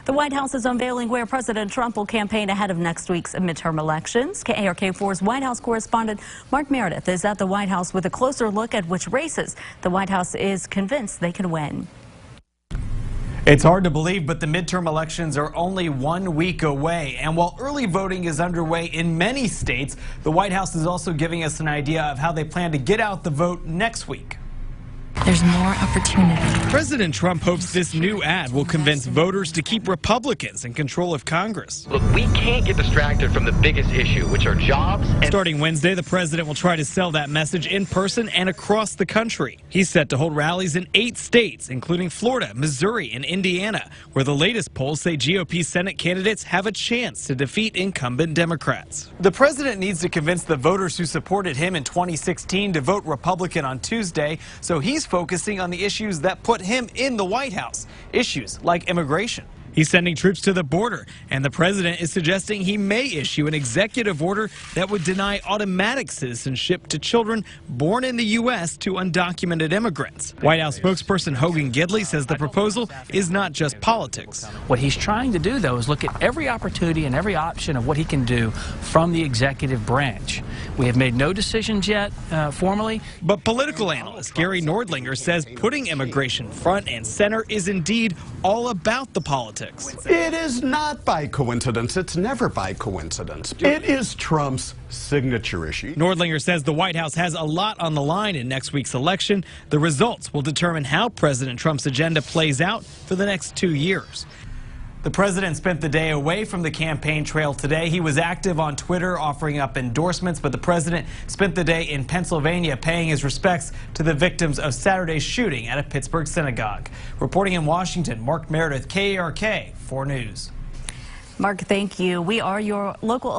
The White House is unveiling where President Trump will campaign ahead of next week's midterm elections. KARK4's White House correspondent Mark Meredith is at the White House with a closer look at which races the White House is convinced they can win. It's hard to believe, but the midterm elections are only 1 week away. And while early voting is underway in many states, the White House is also giving us an idea of how they plan to get out the vote next week. There's more opportunity. President Trump hopes this new ad will convince voters to keep Republicans in control of Congress. Look, we can't get distracted from the biggest issue, which are jobs. Starting Wednesday, the president will try to sell that message in person and across the country. He's set to hold rallies in 8 states, including Florida, Missouri, and Indiana, where the latest polls say GOP Senate candidates have a chance to defeat incumbent Democrats. The president needs to convince the voters who supported him in 2016 to vote Republican on Tuesday, so he's focusing on the issues that put him in the White House, issues like immigration. He's sending troops to the border, and the president is suggesting he may issue an executive order that would deny automatic citizenship to children born in the U.S. to undocumented immigrants. White House spokesperson Hogan Gidley says the proposal is not just politics. What he's trying to do, though, is look at every opportunity and every option of what he can do from the executive branch. We have made no decisions yet formally. But political analyst Gary Nordlinger says putting immigration front and center is indeed all about the politics. It is not by coincidence. It's never by coincidence. It is Trump's signature issue. Nordlinger says the White House has a lot on the line in next week's election. The results will determine how President Trump's agenda plays out for the next 2 years. The president spent the day away from the campaign trail today. He was active on Twitter offering up endorsements, but the president spent the day in Pennsylvania paying his respects to the victims of Saturday's shooting at a Pittsburgh synagogue. Reporting in Washington, Mark Meredith, KARK 4 News. Mark, thank you. We are your local